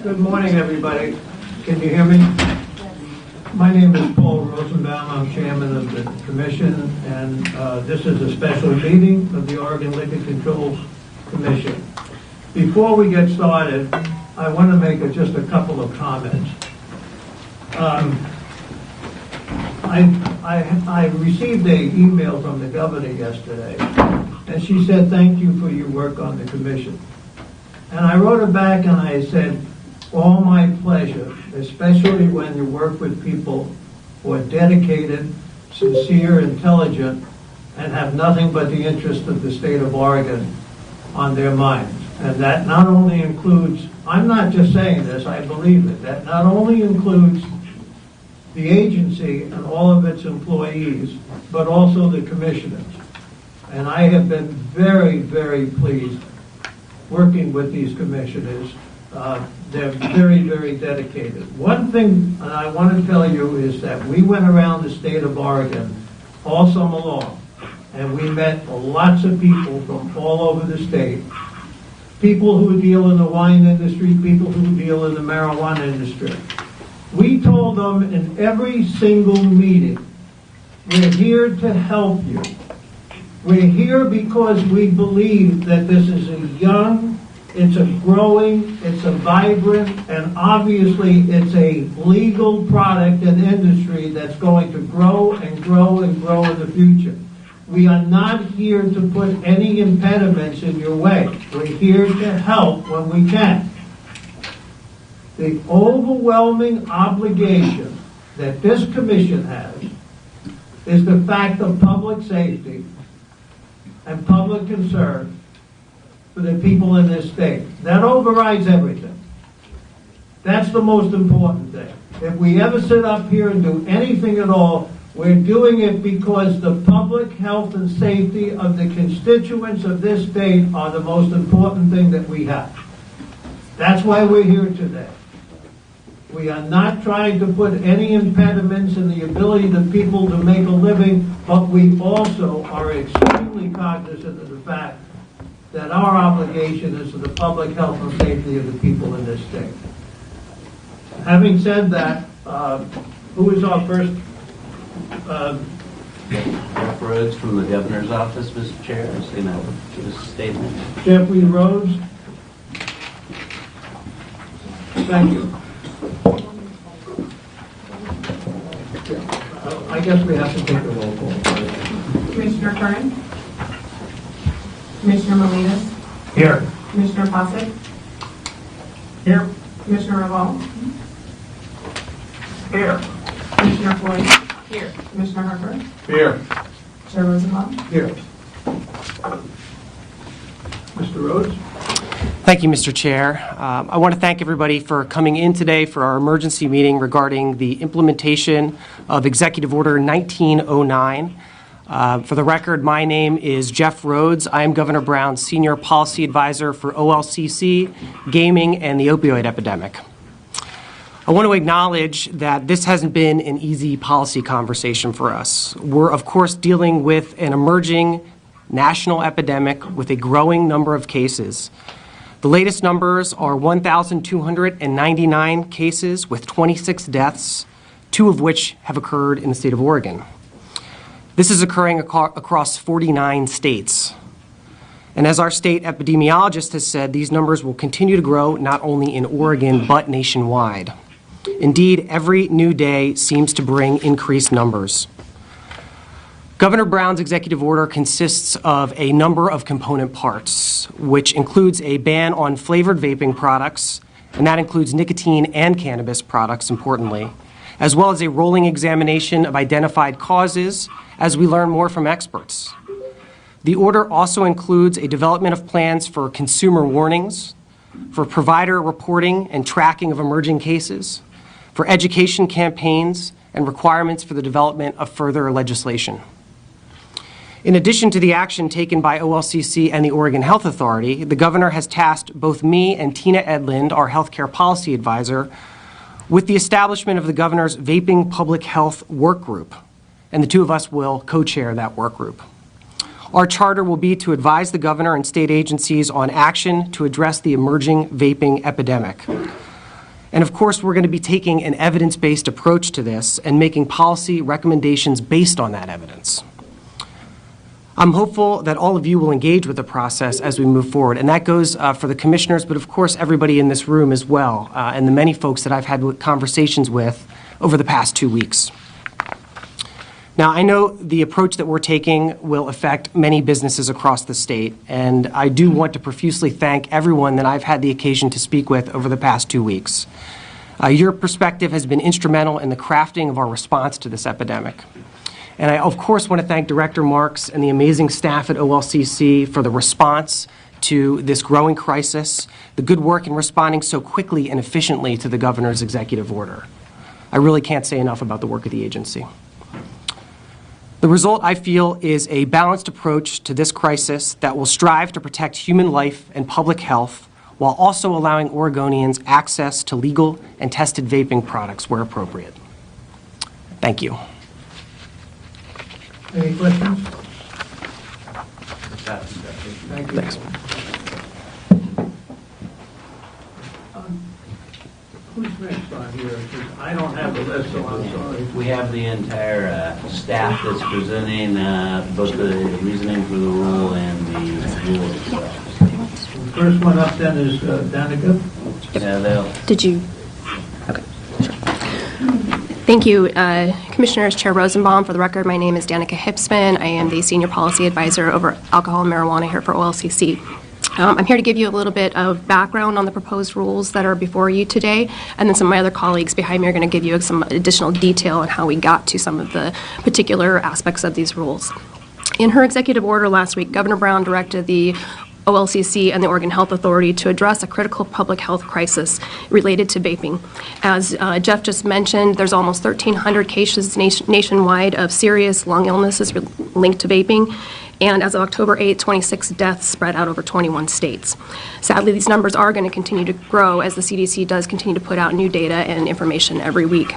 Good morning, everybody. Can you hear me? My name is Paul Rosenbaum. I'm chairman of the commission, and this is a special meeting of the Oregon Liquor Control Commission. Before we get started, I want to make just a couple of comments. I received an email from the governor yesterday, and she said, "Thank you for your work on the commission." And I wrote her back and I said, "All my pleasure, especially when you work with people who are dedicated, sincere, intelligent, and have nothing but the interest of the state of Oregon on their minds." And that not only includes, I'm not just saying this, I believe it, that not only includes the agency and all of its employees, but also the commissioners. And I have been very, very pleased working with these commissioners. They're very, very dedicated. One thing I want to tell you is that we went around the state of Oregon all summer long, and we met lots of people from all over the state. People who deal in the wine industry, people who deal in the marijuana industry. We told them in every single meeting, we're here to help you. We're here because we believe that this is a young, it's a growing, it's a vibrant, and obviously it's a legal product and industry that's going to grow and grow and grow in the future. We are not here to put any impediments in your way. We're here to help when we can. The overwhelming obligation that this commission has is the fact of public safety and public concern for the people in this state. That overrides everything. That's the most important thing. If we ever sit up here and do anything at all, we're doing it because the public health and safety of the constituents of this state are the most important thing that we have. That's why we're here today. We are not trying to put any impediments in the ability of people to make a living, but we also are extremely cognizant of the fact that our obligation is to the public health and safety of the people in this state. Having said that, who is our first? Jeff Rhodes from the Governor's Office, Mr. Chair, is going to give us a statement. Jeffrey Rhodes. Thank you. I guess we have to take the roll call. Commissioner Curran? Commissioner Molinas? Here. Commissioner Fawcett? Here. Commissioner Revolve? Here. Commissioner Floyd? Here. Commissioner Harper? Here. Chair Rosenbaum? Here. Mr. Rhodes? Thank you, Mr. Chair. I want to thank everybody for coming in today for our emergency meeting regarding the implementation of Executive Order 1909. For the record, my name is Jeff Rhodes. I am Governor Brown's Senior Policy Advisor for OLCC, gaming, and the opioid epidemic. I want to acknowledge that this hasn't been an easy policy conversation for us. We're, of course, dealing with an emerging national epidemic with a growing number of cases. The latest numbers are 1,299 cases with 26 deaths, 2 of which have occurred in the state of Oregon. This is occurring across 49 states. And as our state epidemiologist has said, these numbers will continue to grow not only in Oregon but nationwide. Indeed, every new day seems to bring increased numbers. Governor Brown's executive order consists of a number of component parts, which includes a ban on flavored vaping products, and that includes nicotine and cannabis products, importantly, as well as a rolling examination of identified causes as we learn more from experts. The order also includes a development of plans for consumer warnings, for provider reporting and tracking of emerging cases, for education campaigns, and requirements for the development of further legislation. In addition to the action taken by OLCC and the Oregon Health Authority, the governor has tasked both me and Tina Edlund, our healthcare policy advisor, with the establishment of the governor's Vaping Public Health Work Group, and the two of us will co-chair that work group. Our charter will be to advise the governor and state agencies on action to address the emerging vaping epidemic. And of course, we're going to be taking an evidence-based approach to this and making policy recommendations based on that evidence. I'm hopeful that all of you will engage with the process as we move forward, and that goes for the commissioners, but of course everybody in this room as well, and the many folks that I've had conversations with over the past 2 weeks. Now, I know the approach that we're taking will affect many businesses across the state, and I do want to profusely thank everyone that I've had the occasion to speak with over the past 2 weeks. Your perspective has been instrumental in the crafting of our response to this epidemic. And I, of course, want to thank Director Marks and the amazing staff at OLCC for the response to this growing crisis, the good work in responding so quickly and efficiently to the governor's executive order. I really can't say enough about the work of the agency. The result, I feel, is a balanced approach to this crisis that will strive to protect human life and public health while also allowing Oregonians access to legal and tested vaping products where appropriate. Thank you. Any questions? Thank you. Thanks. Who's next on here? 'Cause I don't have the list, so I'm sorry. We have the entire staff that's presenting both the reasoning for the rule and the rule itself. The first one up then is Danica. Yeah, Did you? Okay, sure. Thank you, Commissioners, Chair Rosenbaum. For the record, my name is Danica Hipsman. I am the Senior Policy Advisor over alcohol and marijuana here for OLCC. I'm here to give you a little bit of background on the proposed rules that are before you today, and then some of my other colleagues behind me are going to give you some additional detail on how we got to some of the particular aspects of these rules. In her executive order last week, Governor Brown directed the OLCC and the Oregon Health Authority to address a critical public health crisis related to vaping. As Jeff just mentioned, there's almost 1,300 cases nationwide of serious lung illnesses linked to vaping, and as of October 8, 26 deaths spread out over 21 states. Sadly, these numbers are going to continue to grow as the CDC does continue to put out new data and information every week.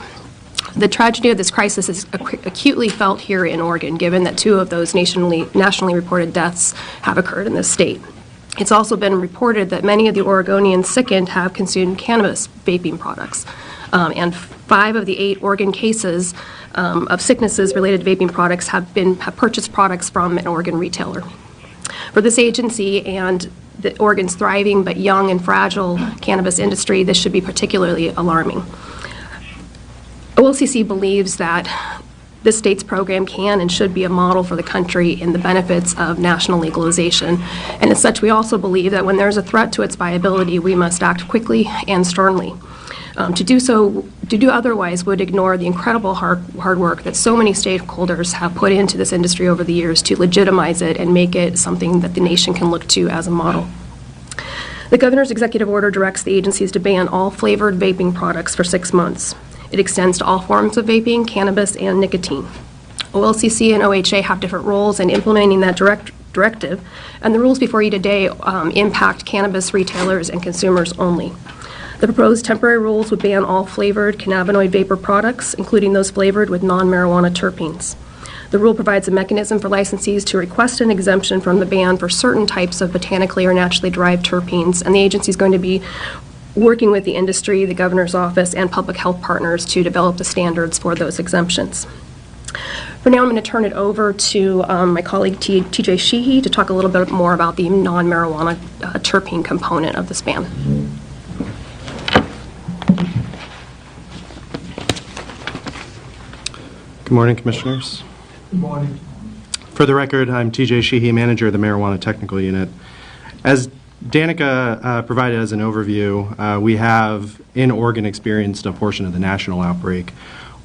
The tragedy of this crisis is acutely felt here in Oregon, given that 2 of those nationally reported deaths have occurred in this state. It's also been reported that many of the Oregonians sickened have consumed cannabis vaping products, and 5 of the 8 Oregon cases of sicknesses related to vaping products have purchased products from an Oregon retailer. For this agency and Oregon's thriving but young and fragile cannabis industry, this should be particularly alarming. OLCC believes that this state's program can and should be a model for the country in the benefits of national legalization. And as such, we also believe that when there's a threat to its viability, we must act quickly and sternly. To do otherwise would ignore the incredible hard work that so many stakeholders have put into this industry over the years to legitimize it and make it something that the nation can look to as a model. The governor's executive order directs the agencies to ban all flavored vaping products for 6 months. It extends to all forms of vaping, cannabis, and nicotine. OLCC and OHA have different roles in implementing that directive, and the rules before you today impact cannabis retailers and consumers only. The proposed temporary rules would ban all flavored cannabinoid vapor products, including those flavored with non-marijuana terpenes. The rule provides a mechanism for licensees to request an exemption from the ban for certain types of botanically or naturally derived terpenes, and the agency is going to be working with the industry, the governor's office, and public health partners to develop the standards for those exemptions. For now, I'm going to turn it over to my colleague TJ Sheehy to talk a little bit more about the non-marijuana terpene component of this ban. Good morning, Commissioners. Good morning. For the record, I'm TJ Sheehy, Manager of the Marijuana Technical Unit. As Danica provided as an overview, we have in Oregon experienced a portion of the national outbreak.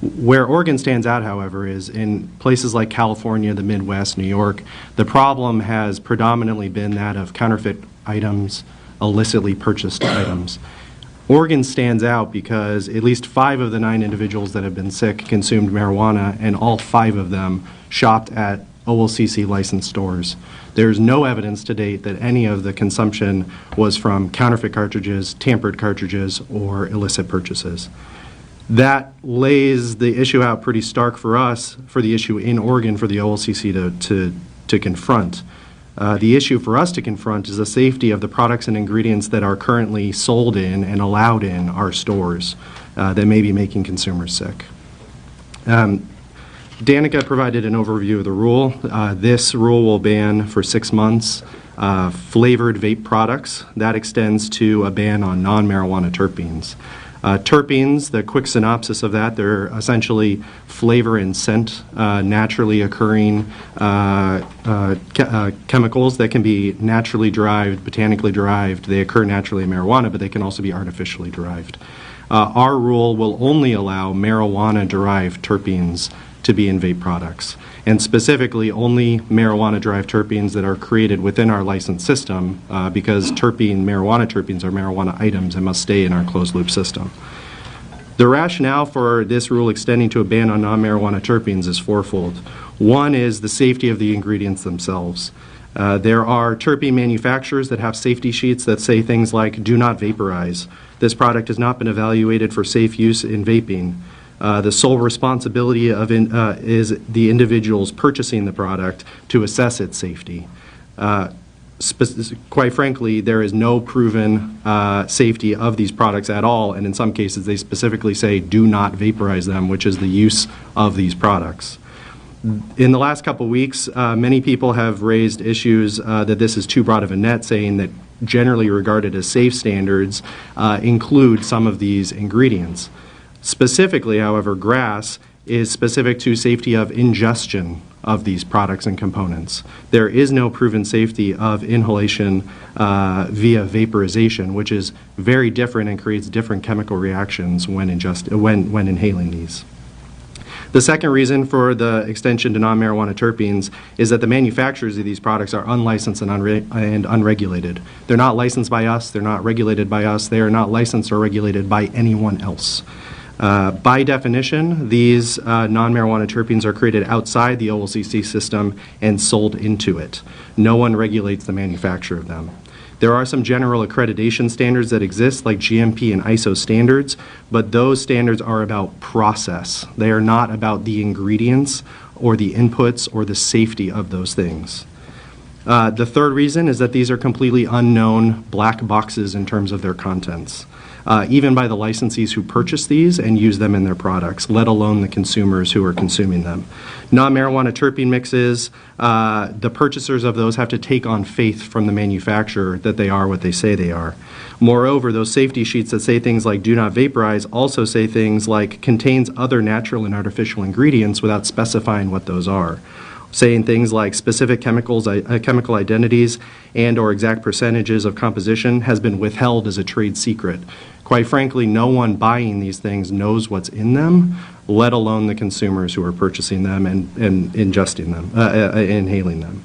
Where Oregon stands out, however, is in places like California, the Midwest, New York, the problem has predominantly been that of counterfeit items, illicitly purchased items. Oregon stands out because at least 5 of the 9 individuals that have been sick consumed marijuana, and all 5 of them shopped at OLCC licensed stores. There's no evidence to date that any of the consumption was from counterfeit cartridges, tampered cartridges, or illicit purchases. That lays the issue out pretty stark for us, for the issue in Oregon for the OLCC to confront. The issue for us to confront is the safety of the products and ingredients that are currently sold in and allowed in our stores that may be making consumers sick. Danica provided an overview of the rule. This rule will ban for 6 months flavored vape products. That extends to a ban on non-marijuana terpenes. Terpenes, the quick synopsis of that, they're essentially flavor and scent, naturally occurring chemicals that can be naturally derived, botanically derived. They occur naturally in marijuana, but they can also be artificially derived. Our rule will only allow marijuana-derived terpenes to be in vape products, and specifically only marijuana-derived terpenes that are created within our licensed system because marijuana terpenes are marijuana items and must stay in our closed-loop system. The rationale for this rule extending to a ban on non-marijuana terpenes is fourfold. One is the safety of the ingredients themselves. There are terpene manufacturers that have safety sheets that say things like, do not vaporize. This product has not been evaluated for safe use in vaping. The sole responsibility is the individuals purchasing the product to assess its safety. Quite frankly, there is no proven safety of these products at all, and in some cases they specifically say do not vaporize them, which is the use of these products. In the last couple weeks, many people have raised issues that this is too broad of a net, saying that generally regarded as safe standards include some of these ingredients. Specifically, however, GRAS is specific to safety of ingestion of these products and components. There is no proven safety of inhalation via vaporization, which is very different and creates different chemical reactions when inhaling these. The second reason for the extension to non-marijuana terpenes is that the manufacturers of these products are unlicensed and unregulated. They're not licensed by us, they're not regulated by us, they are not licensed or regulated by anyone else. By definition, these non-marijuana terpenes are created outside the OLCC system and sold into it. No one regulates the manufacture of them. There are some general accreditation standards that exist, like GMP and ISO standards, but those standards are about process. They are not about the ingredients or the inputs or the safety of those things. The third reason is that these are completely unknown black boxes in terms of their contents, even by the licensees who purchase these and use them in their products, let alone the consumers who are consuming them. Non-marijuana terpene mixes, the purchasers of those have to take on faith from the manufacturer that they are what they say they are. Moreover, those safety sheets that say things like do not vaporize also say things like contains other natural and artificial ingredients without specifying what those are, saying things like specific chemicals, chemical identities, and or exact percentages of composition has been withheld as a trade secret. Quite frankly, no one buying these things knows what's in them, let alone the consumers who are purchasing them and ingesting them, inhaling them.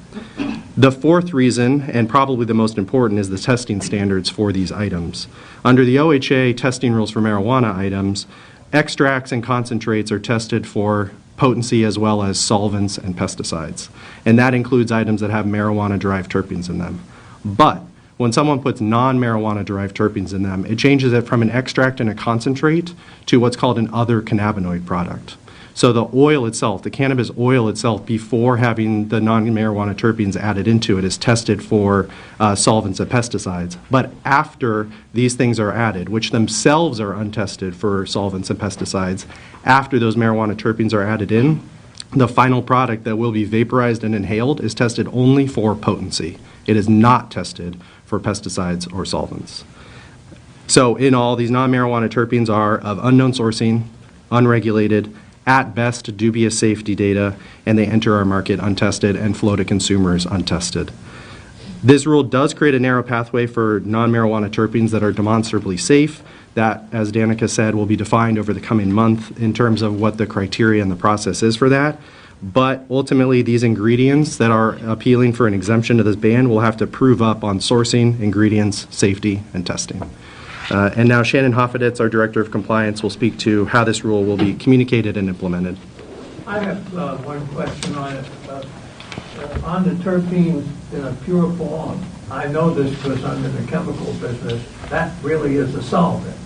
The fourth reason, and probably the most important, is the testing standards for these items. Under the OHA testing rules for marijuana items, extracts and concentrates are tested for potency as well as solvents and pesticides. And that includes items that have marijuana-derived terpenes in them. But when someone puts non-marijuana-derived terpenes in them, it changes it from an extract and a concentrate to what's called an other cannabinoid product. So the oil itself, the cannabis oil itself, before having the non-marijuana terpenes added into it, is tested for solvents and pesticides. But after these things are added, which themselves are untested for solvents and pesticides, after those marijuana terpenes are added in, the final product that will be vaporized and inhaled is tested only for potency. It is not tested for pesticides or solvents. So in all, these non-marijuana terpenes are of unknown sourcing, unregulated, at best dubious safety data, and they enter our market untested and flow to consumers untested. This rule does create a narrow pathway for non-marijuana terpenes that are demonstrably safe. That, as Danica said, will be defined over the coming month in terms of what the criteria and the process is for that. But ultimately, these ingredients that are appealing for an exemption to this ban will have to prove up on sourcing, ingredients, safety, and testing. And now Shannon Hoffeditz, our Director of Compliance, will speak to how this rule will be communicated and implemented. I have one question on it. On the terpenes in a pure form, I know this because I'm in the chemical business, that really is a solvent.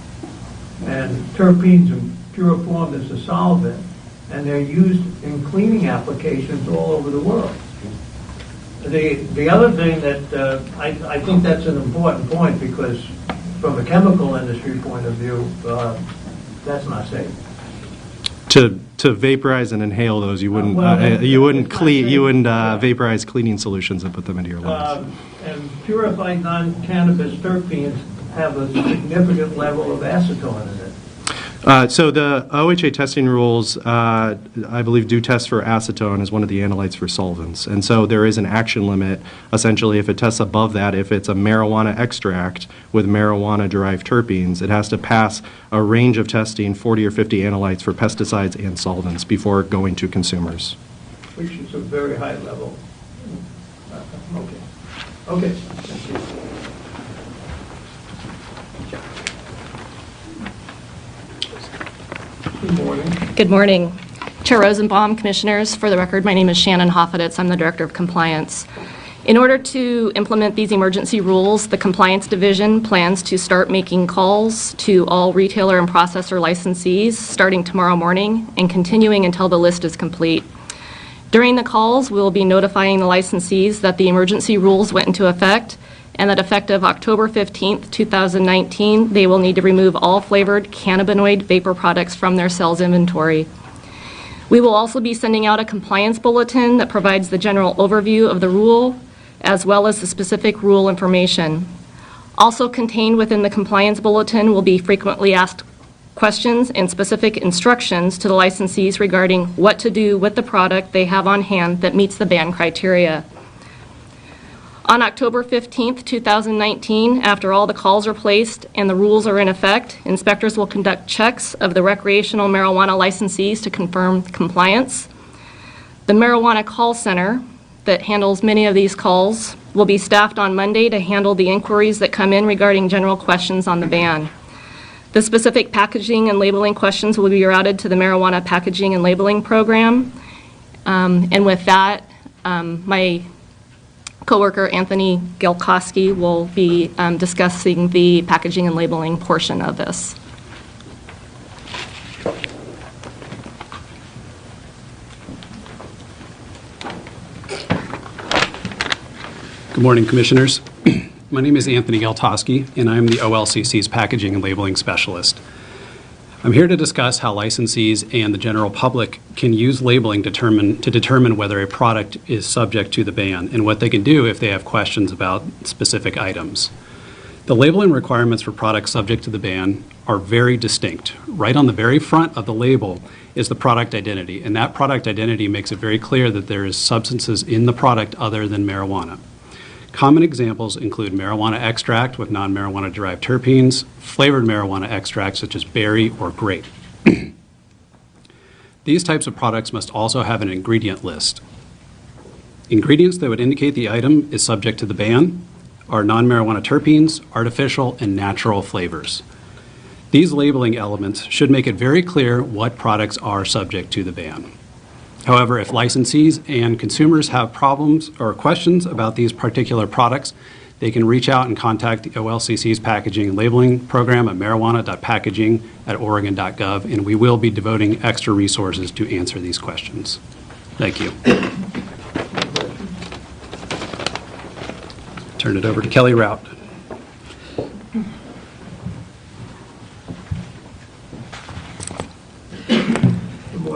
And terpenes in pure form is a solvent, and they're used in cleaning applications all over the world. The other thing that I think that's an important point, because from a chemical industry point of view, that's not safe. To vaporize and inhale those, you wouldn't Well, you wouldn't that's not safe. Yeah. vaporize cleaning solutions and put them into your lungs. And purified non-cannabis terpenes have a significant level of acetone in it. So the OHA testing rules, I believe, do test for acetone as one of the analytes for solvents. And so there is an action limit, essentially, if it tests above that. If it's a marijuana extract with marijuana-derived terpenes, it has to pass a range of testing, 40 or 50 analytes for pesticides and solvents before going to consumers. Which is a very high level. Okay, thank you. Good morning. Good morning. Chair Rosenbaum, Commissioners. For the record, my name is Shannon Hoffeditz. I'm the Director of Compliance. In order to implement these emergency rules, the Compliance Division plans to start making calls to all retailer and processor licensees starting tomorrow morning and continuing until the list is complete. During the calls, we'll be notifying the licensees that the emergency rules went into effect and that effective October 15th, 2019, they will need to remove all flavored cannabinoid vapor products from their sales inventory. We will also be sending out a compliance bulletin that provides the general overview of the rule, as well as the specific rule information. Also contained within the compliance bulletin will be frequently asked questions and specific instructions to the licensees regarding what to do with the product they have on hand that meets the ban criteria. On October 15th, 2019, after all the calls are placed and the rules are in effect, inspectors will conduct checks of the recreational marijuana licensees to confirm compliance. The marijuana call center that handles many of these calls will be staffed on Monday to handle the inquiries that come in regarding general questions on the ban. The specific packaging and labeling questions will be routed to the marijuana packaging and labeling program. And with that, my coworker Anthony Gelkowski will be discussing the packaging and labeling portion of this. Good morning, Commissioners. My name is Anthony Geltowski, and I'm the OLCC's Packaging and Labeling Specialist. I'm here to discuss how licensees and the general public can use labeling to determine whether a product is subject to the ban and what they can do if they have questions about specific items. The labeling requirements for products subject to the ban are very distinct. Right on the very front of the label is the product identity, and that product identity makes it very clear that there is substances in the product other than marijuana. Common examples include marijuana extract with non-marijuana derived terpenes, flavored marijuana extracts such as berry or grape. These types of products must also have an ingredient list. Ingredients that would indicate the item is subject to the ban are non-marijuana terpenes, artificial, and natural flavors. These labeling elements should make it very clear what products are subject to the ban. However, if licensees and consumers have problems or questions about these particular products, they can reach out and contact the OLCC's packaging and labeling program at marijuana.packaging@oregon.gov, and we will be devoting extra resources to answer these questions. Thank you. Turn it over to Kelly Rout.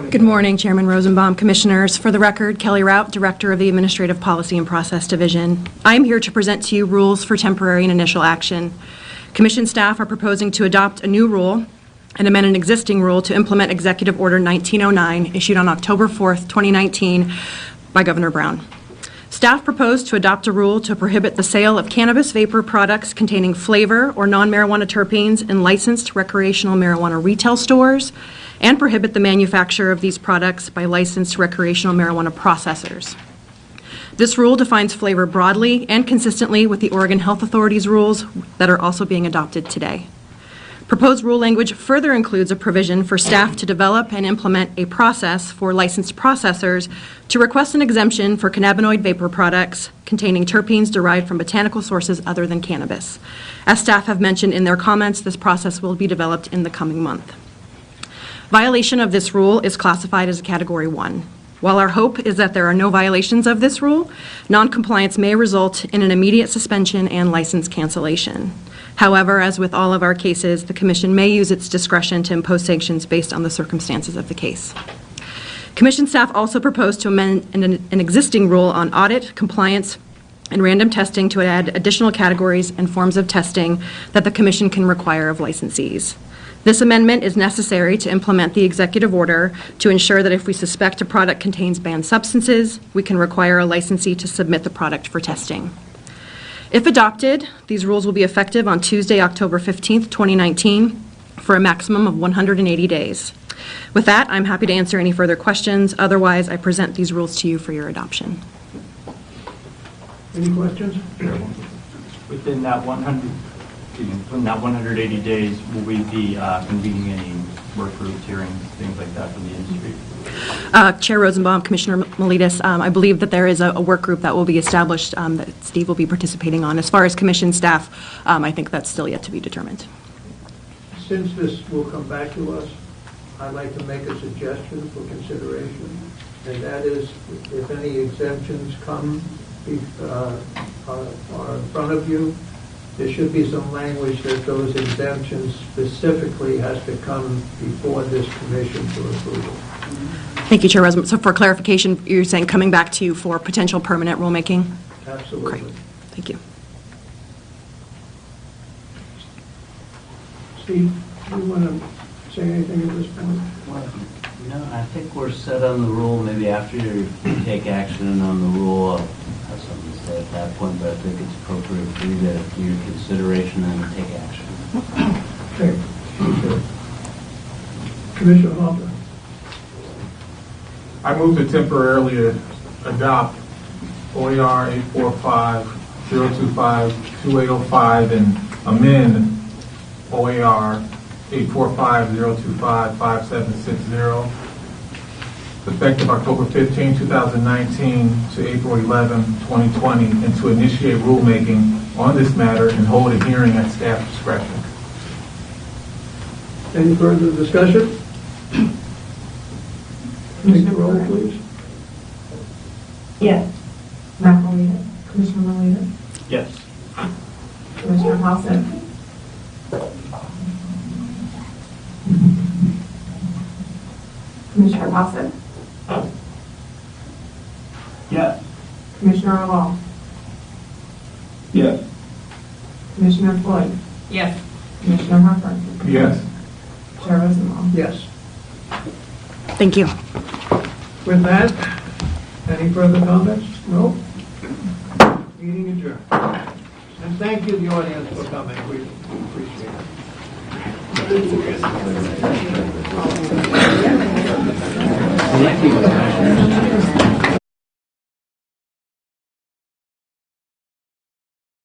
Good morning, Chairman Rosenbaum, Commissioners. For the record, Kelly Rout, Director of the Administrative Policy and Process Division. I am here to present to you rules for temporary and initial action. Commission staff are proposing to adopt a new rule and amend an existing rule to implement Executive Order 1909, issued on October 4th, 2019, by Governor Brown. Staff proposed to adopt a rule to prohibit the sale of cannabis vapor products containing flavor or non-marijuana terpenes in licensed recreational marijuana retail stores, and prohibit the manufacture of these products by licensed recreational marijuana processors. This rule defines flavor broadly and consistently with the Oregon Health Authority's rules that are also being adopted today. Proposed rule language further includes a provision for staff to develop and implement a process for licensed processors to request an exemption for cannabinoid vapor products containing terpenes derived from botanical sources other than cannabis. As staff have mentioned in their comments, this process will be developed in the coming month. Violation of this rule is classified as a Category 1. While our hope is that there are no violations of this rule, noncompliance may result in an immediate suspension and license cancellation. However, as with all of our cases, the Commission may use its discretion to impose sanctions based on the circumstances of the case. Commission staff also proposed to amend an existing rule on audit, compliance, and random testing to add additional categories and forms of testing that the Commission can require of licensees. This amendment is necessary to implement the executive order to ensure that if we suspect a product contains banned substances, we can require a licensee to submit the product for testing. If adopted, these rules will be effective on Tuesday, October 15th, 2019, for a maximum of 180 days. With that, I'm happy to answer any further questions. Otherwise, I present these rules to you for your adoption. Any questions? Within that 180 days, will we be convening any work groups, hearings, things like that from the industry? Chair Rosenbaum, Commissioner Miletus, I believe that there is a work group that will be established that Steve will be participating on. As far as Commission staff, I think that's still yet to be determined. Since this will come back to us, I'd like to make a suggestion for consideration, and that is if any exemptions come are in front of you, there should be some language that those exemptions specifically has to come before this commission for approval. Thank you, Chair Rosenbaum. So for clarification, you're saying coming back to you for potential permanent rulemaking? Absolutely. Great. Thank you. Steve, do you want to say anything at this point? Well, no, I think we're set on the rule. Maybe after you take action on the rule, I'll have something to say at that point, but I think it's appropriate for you to do your consideration and take action. Okay. Sure. Commissioner Hopper. I move to temporarily adopt OER 845-025-2805 and amend OER 845-025-5760, effective October 15, 2019 to April 11, 2020, and to initiate rulemaking on this matter and hold a hearing at staff discretion. Any further discussion? Take the roll, please. Yes. Commissioner Miletus? Yes. Commissioner Fawcett? Commissioner Fawcett? Yes. Commissioner Revolve? Yes. Commissioner Floyd? Yes. Commissioner Harper? Yes. Chair Rosenbaum? Yes. Thank you. With that, any further comments? No? Meeting adjourned. And thank you, the audience, for coming. We appreciate it. Thank you.